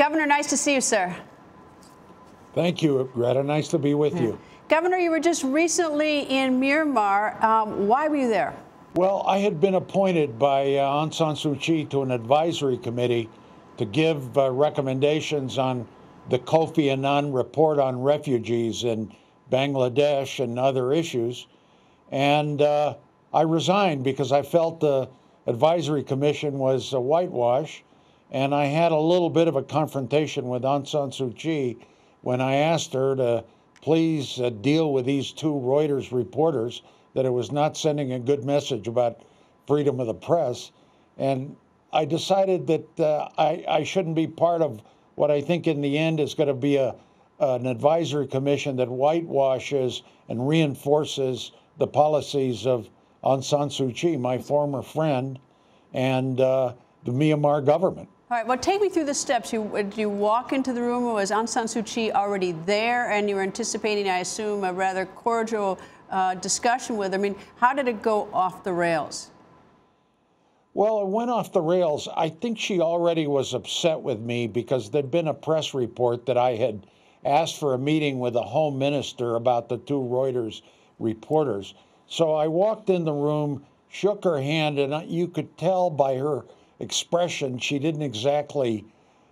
Governor, nice to see you, sir. Thank you, Greta. Nice to be with you. Governor, you were just recently in Myanmar. Why were you there? Well, I had been appointed by Aung San Suu Kyi to an advisory committee to give recommendations on the Kofi Annan report on refugees in Bangladesh and other issues. And I resigned because I felt the advisory commission was a whitewash. And I had a little bit of a confrontation with Aung San Suu Kyi when I asked her to please deal with these two Reuters reporters, that it was not sending a good message about freedom of the press. And I decided that I shouldn't be part of what I think in the end is going to be an advisory commission that whitewashes and reinforces the policies of Aung San Suu Kyi, my former friend, and the Myanmar government. All right, well, take me through the steps. Did you walk into the room, or was Aung San Suu Kyi already there, and you were anticipating, I assume, a rather cordial discussion with her? I mean, how did it go off the rails? Well, it went off the rails. I think she already was upset with me because there'd been a press report that I had asked for a meeting with the Home Minister about the two Reuters reporters. So I walked in the room, shook her hand, and you could tell by her expression she didn't exactly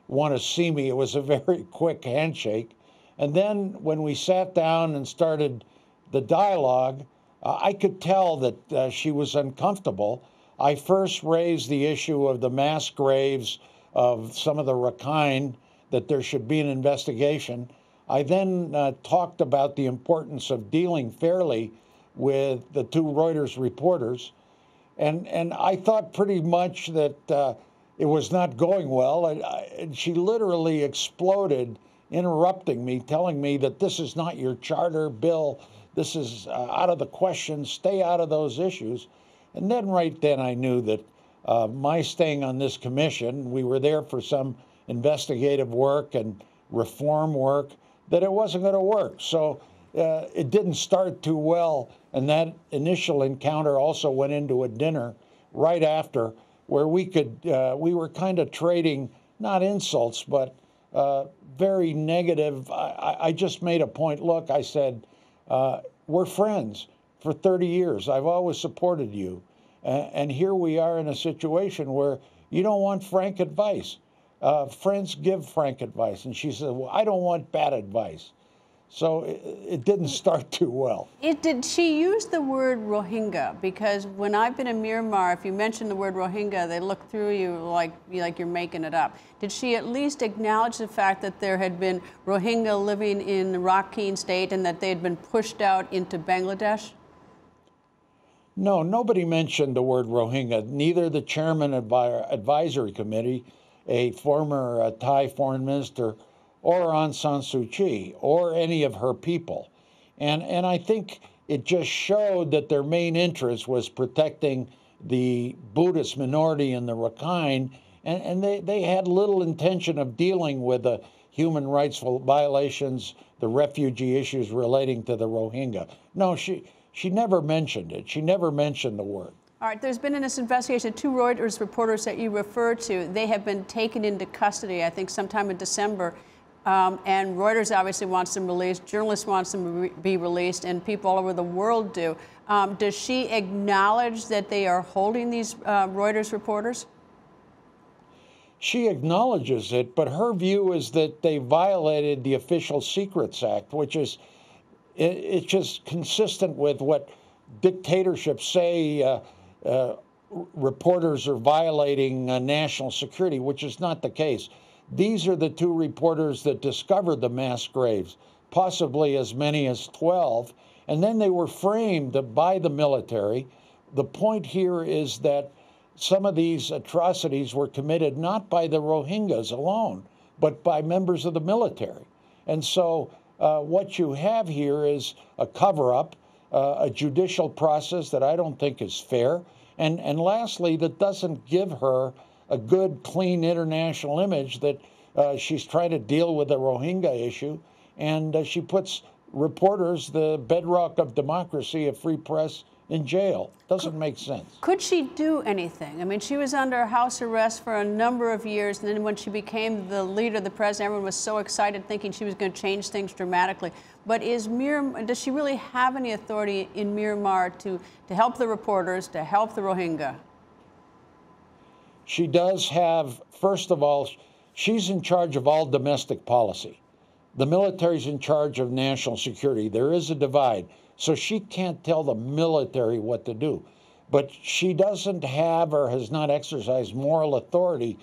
want to see me. It was a very quick handshake. And then when we sat down and started the dialogue, I could tell that she was uncomfortable. I first raised the issue of the mass graves of some of the Rakhine, that there should be an investigation. I then talked about the importance of dealing fairly with the two Reuters reporters. And I thought pretty much that it was not going well. And she literally exploded, interrupting me, telling me that this is not your charter, Bill. This is out of the question. Stay out of those issues. And then right then I knew that my staying on this commission, we were there for some investigative work and reform work, that it wasn't going to work. So it didn't start too well. And that initial encounter also went into a dinner right after, where we were kind of trading, not insults, but very negative. I just made a point. Look, I said, we're friends for 30 years. I've always supported you. And here we are in a situation where you don't want frank advice. Friends give frank advice. And she said, well, I don't want bad advice. So it didn't start too well. Did she use the word Rohingya? Because when I've been in Myanmar, if you mention the word Rohingya, they look through you like you're making it up. Did she at least acknowledge the fact that there had been Rohingya living in the Rakhine state and that they had been pushed out into Bangladesh? No, nobody mentioned the word Rohingya. Neither the chairman of our advisory committee, a former Thai foreign minister, or Aung San Suu Kyi, or any of her people. And I think it just showed that their main interest was protecting the Buddhist minority in the Rakhine, and they had little intention of dealing with the human rights violations, the refugee issues relating to the Rohingya. No, she never mentioned it. She never mentioned the word. All right, there's been in this investigation two Reuters reporters that you referred to. They have been taken into custody, I think sometime in December. And Reuters obviously wants them released, journalists want them to be released, and people all over the world do. Does she acknowledge that they are holding these Reuters reporters? She acknowledges it, but her view is that they violated the Official Secrets Act, which is it's just consistent with what dictatorships say. Reporters are violating national security, which is not the case. These are the two reporters that discovered the mass graves, possibly as many as 12, and then they were framed by the military. The point here is that some of these atrocities were committed not by the Rohingyas alone, but by members of the military. And so what you have here is a cover-up, a judicial process that I don't think is fair, and lastly, that doesn't give her a good, clean international image that she's trying to deal with the Rohingya issue, and she puts reporters, the bedrock of democracy, a free press, in jail. Doesn't make sense. Could she do anything? I mean, she was under house arrest for a number of years, and then when she became the leader, the president, everyone was so excited thinking she was going to change things dramatically. But does she really have any authority in Myanmar to help the reporters, to help the Rohingya? She does have, first of all, she's in charge of all domestic policy. The military's in charge of national security. There is a divide. So she can't tell the military what to do. But she doesn't have or has not exercised moral authority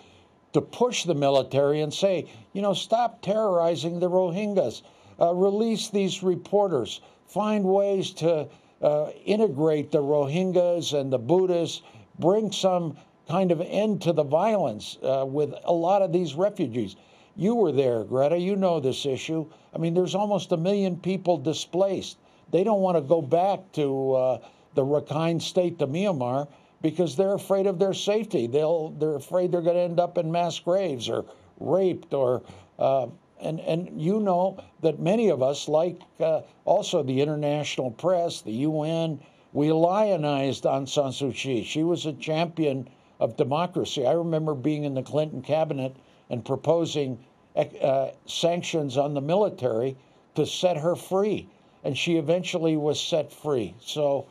to push the military and say, you know, stop terrorizing the Rohingyas, release these reporters, find ways to integrate the Rohingyas and the Buddhists, bring some kind of end to the violence with a lot of these refugees. You were there, Greta. You know this issue. I mean, there's almost 1 million people displaced. They don't want to go back to the Rakhine state, to Myanmar, because they're afraid of their safety. They're afraid they're going to end up in mass graves or raped, or and you know that many of us, like also the international press, the UN, we lionized Aung San Suu Kyi. She was a champion of democracy. I remember being in the Clinton cabinet and proposing sanctions on the military to set her free. And she eventually was set free. So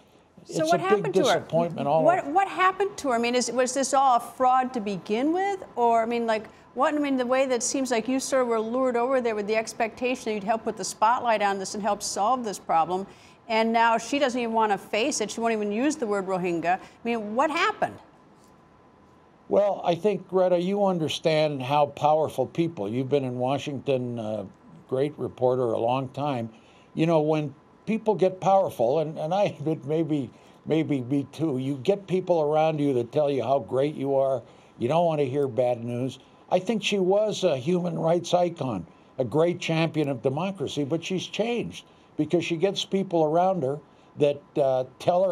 it's what a big disappointment. What happened to her? I mean, was this all a fraud to begin with? Or, I mean, like, what? I mean, the way that seems like you sort of were lured over there with the expectation that you'd help put the spotlight on this and help solve this problem. And now she doesn't even want to face it. She won't even use the word Rohingya. I mean, what happened? Well, I think, Greta, you understand how powerful people, you've been in Washington, great reporter, a long time. You know, when people get powerful, and I admit maybe me too, you get people around you that tell you how great you are. You don't want to hear bad news. I think she was a human rights icon, a great champion of democracy, but she's changed because she gets people around her that tell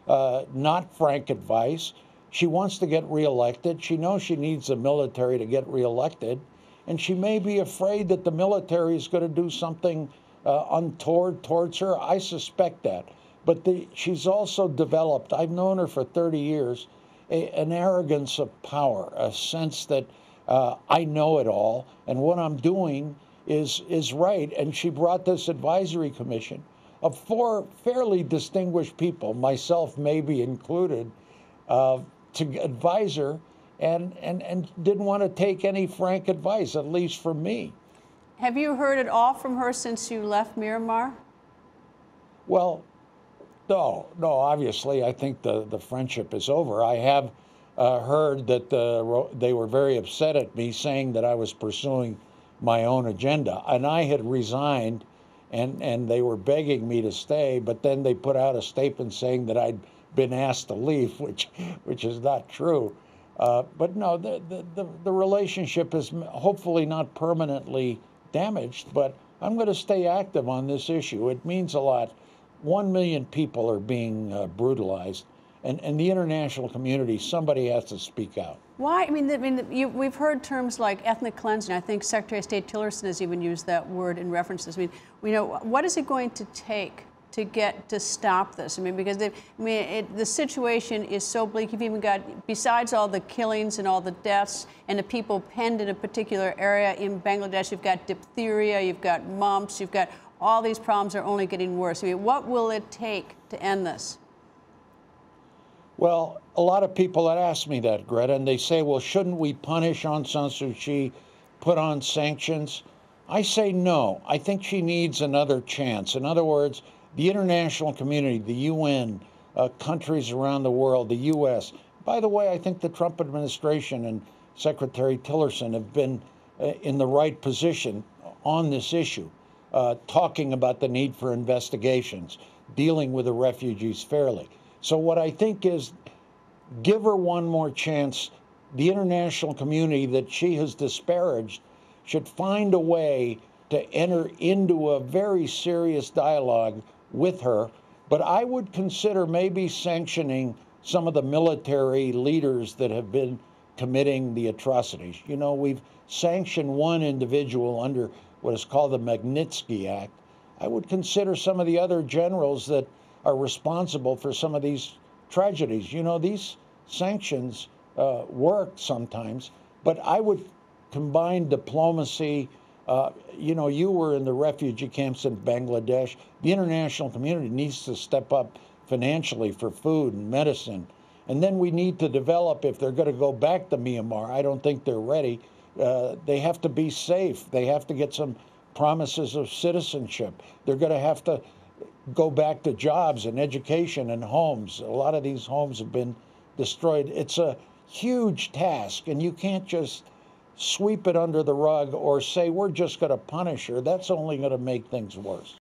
her not frank advice. She wants to get reelected. She knows she needs the military to get reelected. And she may be afraid that the military is going to do something untoward towards her. I suspect that. But she's also developed, I've known her for 30 years, an arrogance of power, a sense that I know it all, and what I'm doing is right. And she brought this advisory commission of 4 fairly distinguished people, myself maybe included, to advise her, and didn't want to take any frank advice, at least from me. Have you heard at all from her since you left Myanmar? Well, no, obviously, I think the friendship is over. I have heard that they were very upset at me, saying that I was pursuing my own agenda, and I had resigned, and they were begging me to stay, but then they put out a statement saying that I'd been asked to leave, which is not true. But no, the relationship is hopefully not permanently damaged, but I'm going to stay active on this issue. It means a lot. 1 million people are being brutalized, and the international community, somebody has to speak out. Why? I mean, we've heard terms like ethnic cleansing. I think Secretary of State Tillerson has even used that word in references. I mean, we know, what is it going to take to stop this? I mean, because the situation is so bleak. You've even got, besides all the killings and all the deaths and the people penned in a particular area in Bangladesh, you've got diphtheria, you've got mumps, you've got all these problems are only getting worse. I mean, what will it take to end this? Well, a lot of people that ask me that, Greta, and they say, well, shouldn't we punish Aung San Suu Kyi, put on sanctions? I say no. I think she needs another chance. In other words, the international community, the UN, countries around the world, the U.S. By the way, I think the Trump administration and Secretary Tillerson have been in the right position on this issue, talking about the need for investigations, dealing with the refugees fairly. So what I think is, give her one more chance. The international community that she has disparaged should find a way to enter into a very serious dialogue with her. But I would consider maybe sanctioning some of the military leaders that have been committing the atrocities. You know, we've sanctioned one individual under what is called the Magnitsky Act. I would consider some of the other generals that are responsible for some of these tragedies. You know, these sanctions work sometimes, but I would combine diplomacy. You know, you were in the refugee camps in Bangladesh. The international community needs to step up financially for food and medicine. And then we need to develop, if they're going to go back to Myanmar, I don't think they're ready. They have to be safe. They have to get some promises of citizenship. They're going to have to go back to jobs and education and homes. A lot of these homes have been destroyed. It's a huge task, and you can't just sweep it under the rug or say, we're just going to punish her. That's only going to make things worse.